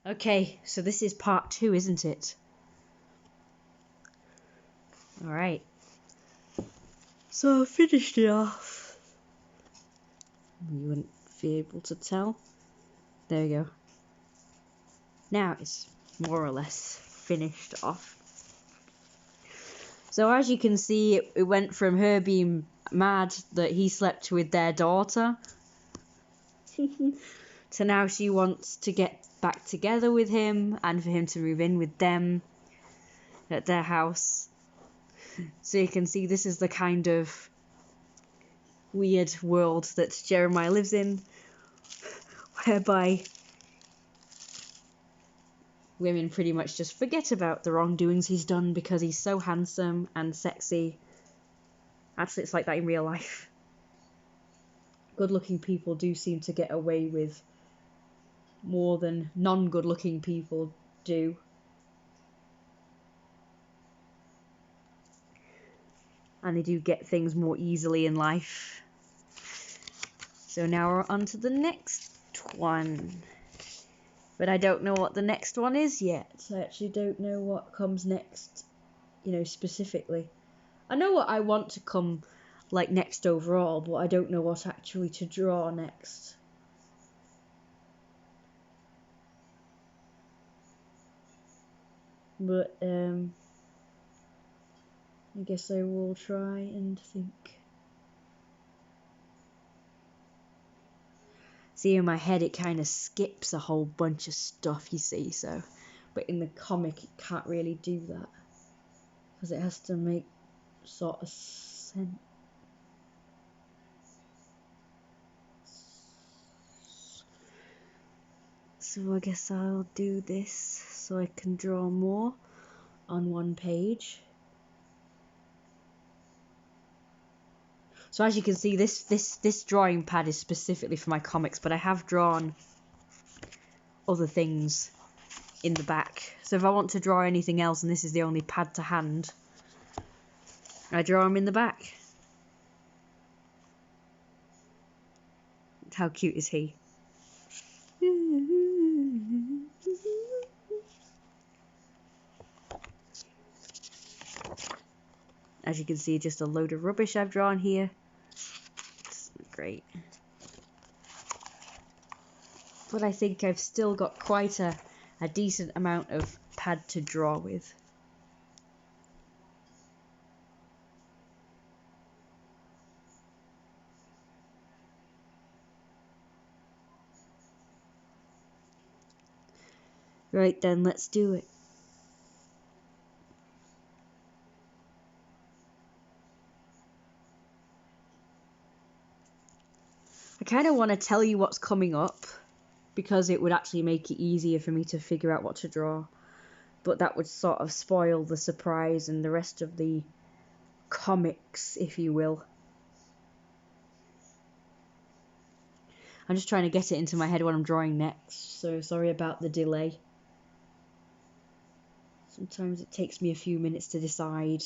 Okay, so this is part 2, isn't it? Alright. So I finished it off. You wouldn't be able to tell. There we go. Now it's more or less finished off. So as you can see, it went from her being mad that he slept with their daughter to now she wants to get back together with him and for him to move in with them at their house. So you can see this is the kind of weird world that Jeremiah lives in, whereby women pretty much just forget about the wrongdoings he's done because he's so handsome and sexy. Actually, it's like that in real life. Good-looking people do seem to get away with more than non-good-looking people do. And they do get things more easily in life. So now we're on to the next one. But I don't know what the next one is yet. I actually don't know what comes next, specifically. I know what I want to come, next overall, but I don't know what actually to draw next. But, I guess I will try and think. See, in my head it kind of skips a whole bunch of stuff, you see, so. But in the comic it can't really do that. Because it has to make sort of sense. So I guess I'll do this so I can draw more on one page. So as you can see, this drawing pad is specifically for my comics, but I have drawn other things in the back. So if I want to draw anything else and this is the only pad to hand, I draw them in the back. How cute is he? As you can see, just a load of rubbish I've drawn here. It's great. But I think I've still got quite a decent amount of pad to draw with. Right then, let's do it. I kind of want to tell you what's coming up, because it would actually make it easier for me to figure out what to draw. But that would sort of spoil the surprise and the rest of the comics, if you will. I'm just trying to get it into my head what I'm drawing next, so sorry about the delay. Sometimes it takes me a few minutes to decide.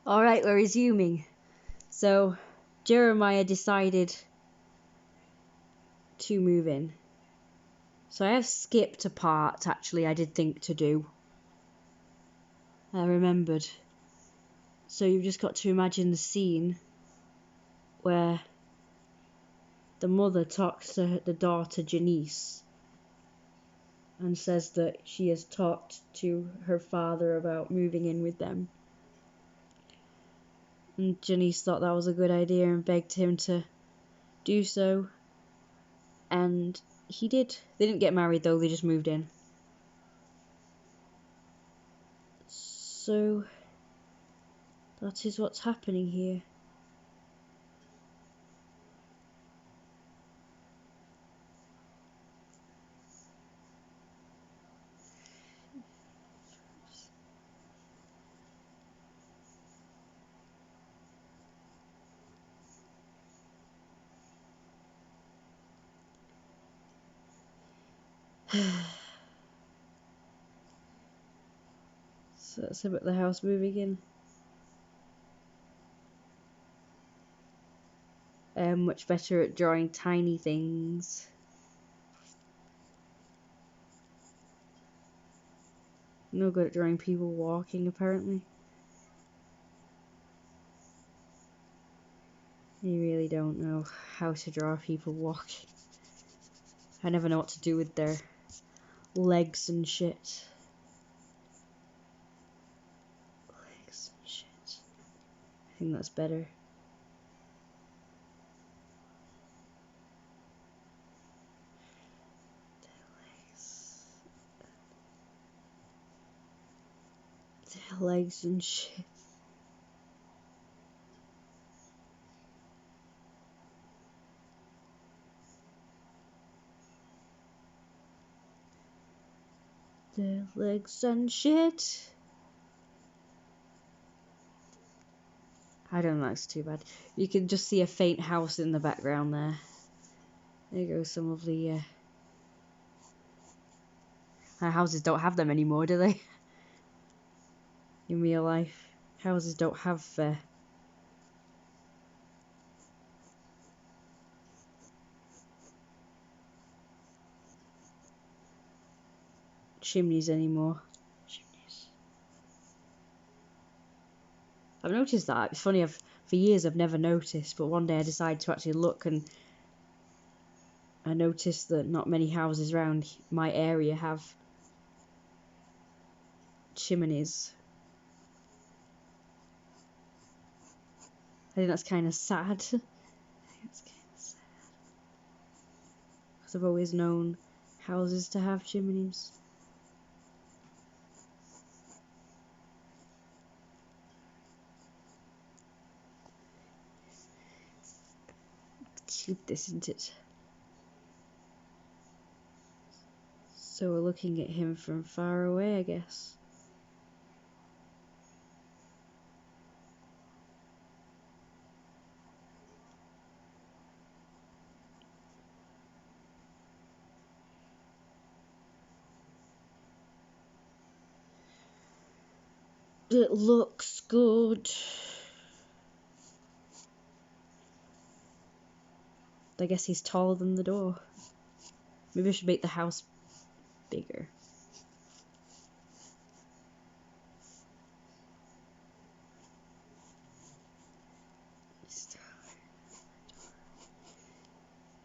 Alright, we're resuming. So, Jeremiah decided to move in. So I have skipped a part, actually, I did think to do. I remembered. So you've just got to imagine the scene where the mother talks to the daughter Janice and says that she has talked to her father about moving in with them. And Janice thought that was a good idea and begged him to do so. And he did. They didn't get married though, they just moved in. So That is what's happening here. So that's about the house moving in. Much better at drawing tiny things. No good at drawing people walking, apparently. You really don't know how to draw people walking. I never know what to do with their legs and shit. Legs and shit. I think that's better. Their legs and shit. Their legs and shit. I don't know, that's too bad. You can just see a faint house in the background there. There goes some of the houses don't have them anymore, do they? In real life, houses don't have chimneys anymore. Chimneys. I've noticed that. It's funny, for years I've never noticed, but one day I decided to actually look, and I noticed that not many houses around my area have chimneys. I think that's kind of sad. Because I've always known houses to have chimneys. Cute, isn't it? So we're looking at him from far away, I guess. It looks good. I guess he's taller than the door. Maybe I should make the house bigger.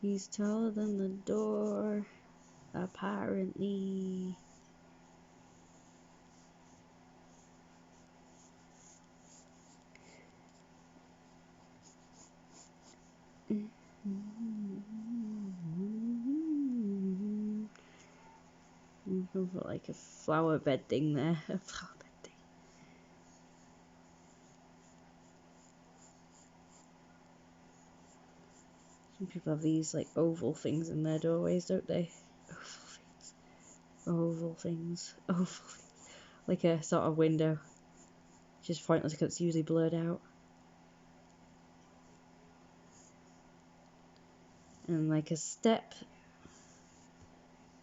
He's taller than the door, apparently. You can put like a flower bed thing there. A flower bed thing. Some people have these like oval things in their doorways, don't they? Oval things. Oval things. Oval things. Like a sort of window. Just pointless because it's usually blurred out. And like a step.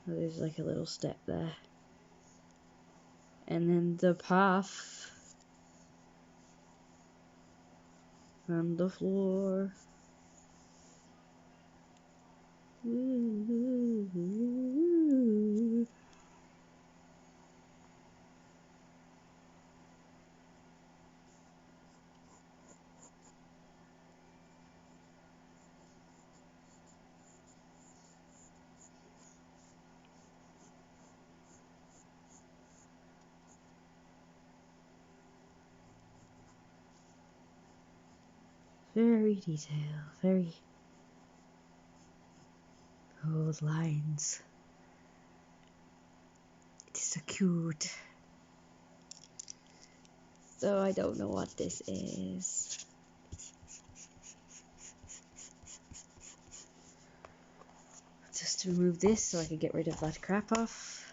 Oh, there's like a little step there. And then the path. And the floor. Ooh. Very detailed, very old lines. It is so cute. So I don't know what this is. Just to remove this so I can get rid of that crap off.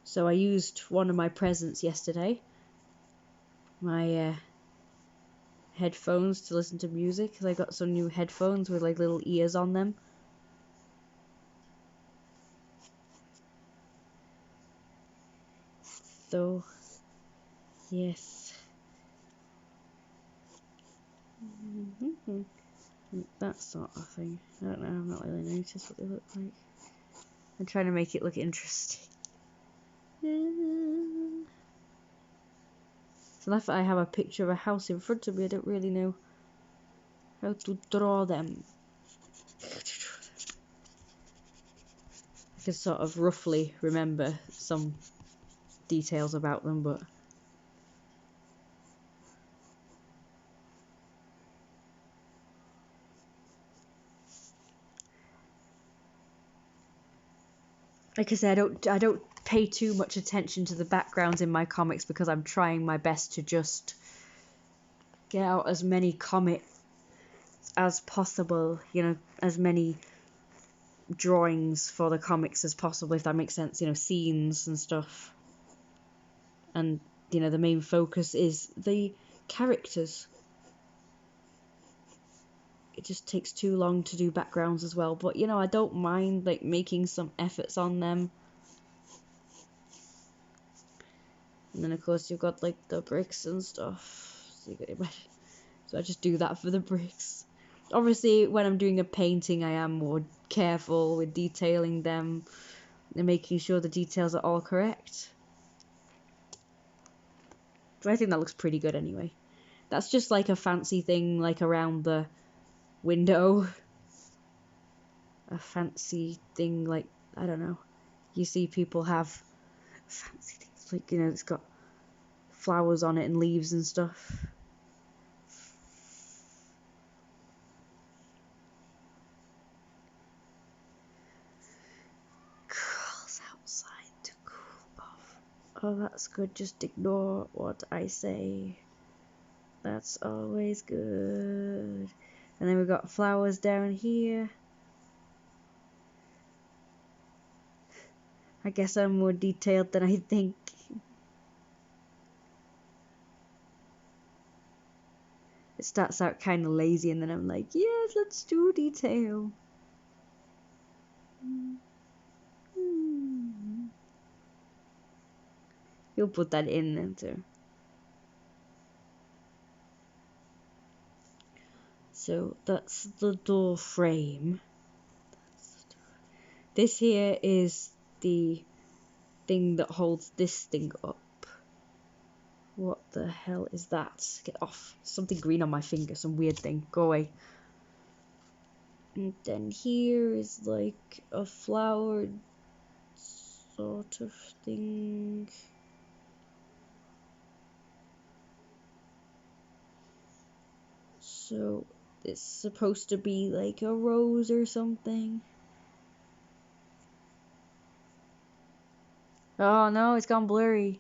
So I used one of my presents yesterday, my headphones, to listen to music, because I got some new headphones with like little ears on them. So, yes. That sort of thing. I don't know, I've not really noticed what they look like. I'm trying to make it look interesting. So now that I have a picture of a house in front of me, I don't really know how to draw them. I can sort of roughly remember some details about them, but like I said, I don't pay too much attention to the backgrounds in my comics because I'm trying my best to just get out as many comics as possible, you know, as many drawings for the comics as possible, if that makes sense, you know, scenes and stuff. And, you know, the main focus is the characters. It just takes too long to do backgrounds as well, but, you know, I don't mind, like, making some efforts on them. And then, of course, you've got, like, the bricks and stuff. So I just do that for the bricks. Obviously, when I'm doing a painting, I am more careful with detailing them and making sure the details are all correct. But I think that looks pretty good anyway. That's just like a fancy thing, like around the window. A fancy thing, like, I don't know. You see people have fancy things, like, you know, it's got flowers on it and leaves and stuff. Crawls outside to cool off. Oh, that's good. Just ignore what I say. That's always good. And then we've got flowers down here. I guess I'm more detailed than I think. It starts out kind of lazy and then I'm like, yes, let's do detail. You'll put that in there too. So that's the door frame. This here is the thing that holds this thing up. What the hell is that? Get off. Something green on my finger. Some weird thing. Go away. And then here is like a flower sort of thing. So it's supposed to be like a rose or something. Oh no, it's gone blurry.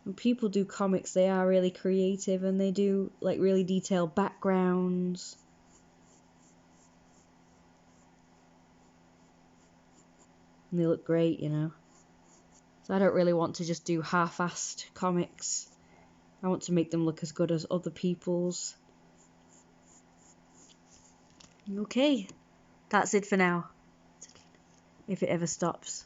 When people do comics, they are really creative and they do like really detailed backgrounds. And they look great, you know. So I don't really want to just do half-assed comics. I want to make them look as good as other people's. Okay, that's it for now. If it ever stops.